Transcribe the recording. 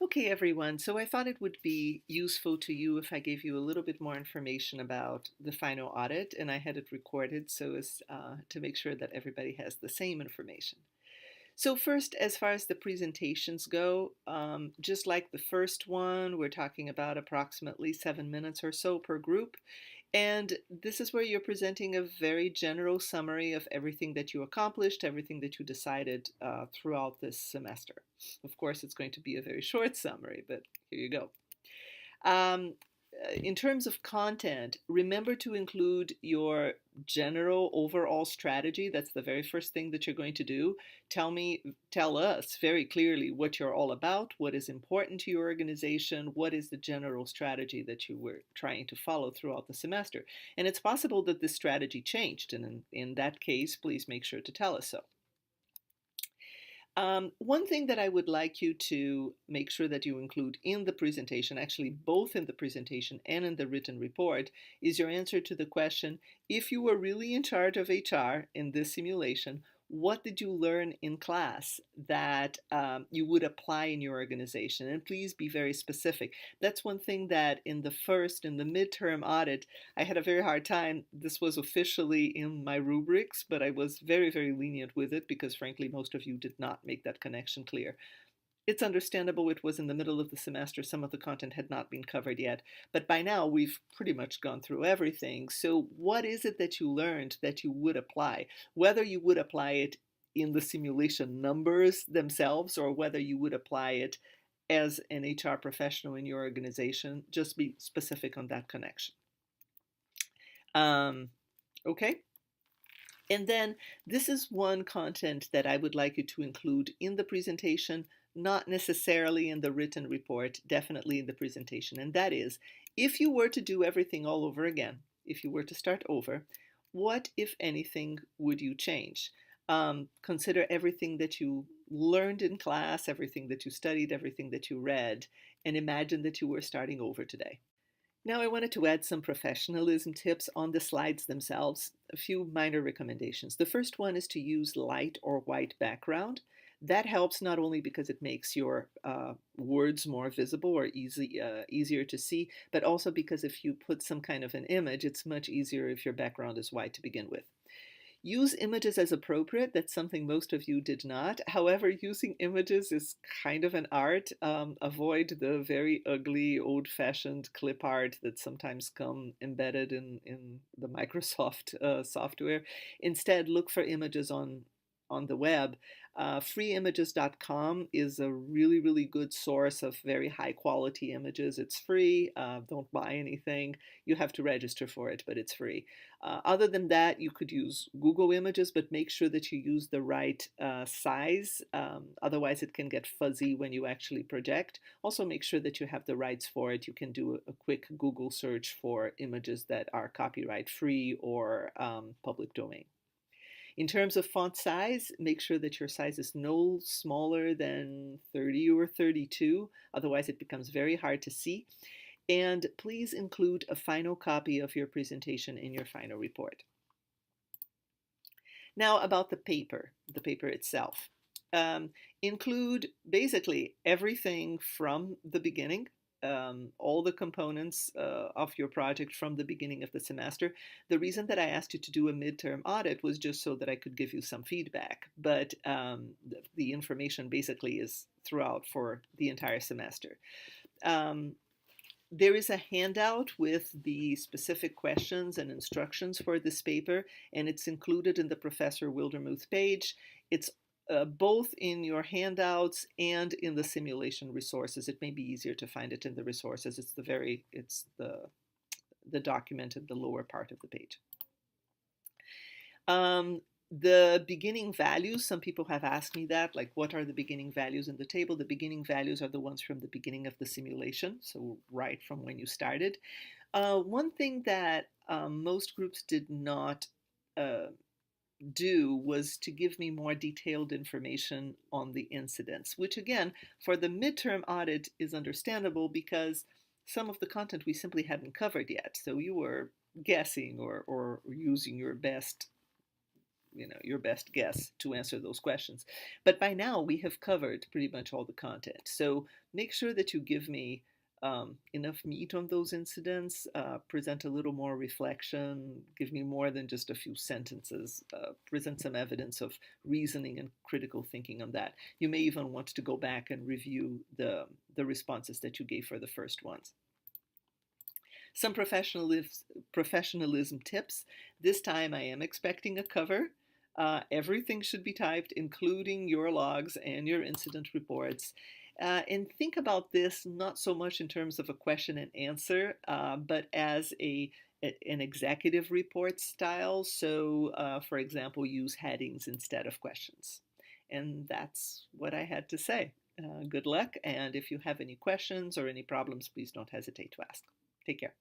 Okay, everyone. So I thought it would be useful to you if I gave you a little bit more information about the final audit, and I had it recorded so as to make sure that everybody has the same information. So first, as far as the presentations go, just like the first one, we're talking about approximately 7 minutes or so per group. And this is where you're presenting a very general summary of everything that you accomplished, everything that you decided throughout this semester. Of course, it's going to be a very short summary, but here you go. Um, in terms of content, remember to include your general overall strategy. That's the very first thing that you're going to do. Tell us very clearly what you're all about, what is important to your organization, what is the general strategy that you were trying to follow throughout the semester. And it's possible that this strategy changed, and in that case, please make sure to tell us so. One thing that I would like you to make sure that you include in the presentation, actually both in the presentation and in the written report, is your answer to the question, if you were really in charge of HR in this simulation, what did you learn in class that you would apply in your organization? And please be very specific. That's one thing that in the midterm audit, I had a very hard time. This was officially in my rubrics, but I was very, very lenient with it because, frankly, most of you did not make that connection clear. It's understandable it was in the middle of the semester, some of the content had not been covered yet, but by now we've pretty much gone through everything. So, what is it that you learned that you would apply? Whether you would apply it in the simulation numbers themselves or whether you would apply it as an HR professional in your organization, just be specific on that connection. Okay. And then this is one content that I would like you to include in the presentation, not necessarily in the written report, definitely in the presentation. And that is, if you were to do everything all over again, if you were to start over, what, if anything, would you change? Consider everything that you learned in class, everything that you studied, everything that you read, and imagine that you were starting over today. Now I wanted to add some professionalism tips on the slides themselves, a few minor recommendations. The first one is to use light or white background. That helps not only because it makes your words more visible or easier to see, but also because if you put some kind of an image, it's much easier if your background is white to begin with. Use images as appropriate. That's something most of you did not. However, using images is kind of an art. Avoid the very ugly, old-fashioned clip art that sometimes come embedded in the Microsoft software. Instead, look for images on the web. Freeimages.com is a really, really good source of very high quality images. It's free. Don't buy anything. You have to register for it, but it's free. Other than that, you could use Google Images, but make sure that you use the right size. Otherwise, it can get fuzzy when you actually project. Also, make sure that you have the rights for it. You can do a quick Google search for images that are copyright free or public domain. In terms of font size, make sure that your size is no smaller than 30 or 32, otherwise it becomes very hard to see. And please include a final copy of your presentation in your final report. Now about the paper itself. Include basically everything from the beginning, all the components of your project from the beginning of the semester. The reason that I asked you to do a midterm audit was just so that I could give you some feedback, but the information basically is throughout for the entire semester. There is a handout with the specific questions and instructions for this paper, and it's included in the Professor Wildermuth page. It's both in your handouts and in the simulation resources. It may be easier to find it in the resources. It's the document in the lower part of the page. The beginning values, some people have asked me that, like what are the beginning values in the table? The beginning values are the ones from the beginning of the simulation, so right from when you started. One thing that most groups did not do was to give me more detailed information on the incidents, which again, for the midterm audit is understandable because some of the content we simply hadn't covered yet. So you were guessing or using your best your best guess to answer those questions. But by now we have covered pretty much all the content. So make sure that you give me enough meat on those incidents, present a little more reflection, give me more than just a few sentences, present some evidence of reasoning and critical thinking on that. You may even want to go back and review the responses that you gave for the first ones. Some professionalism tips. This time I am expecting a cover. Everything should be typed, including your logs and your incident reports. And think about this not so much in terms of a question and answer, but as an executive report style. So, for example, use headings instead of questions. And that's what I had to say. Good luck, and if you have any questions or any problems, please don't hesitate to ask. Take care.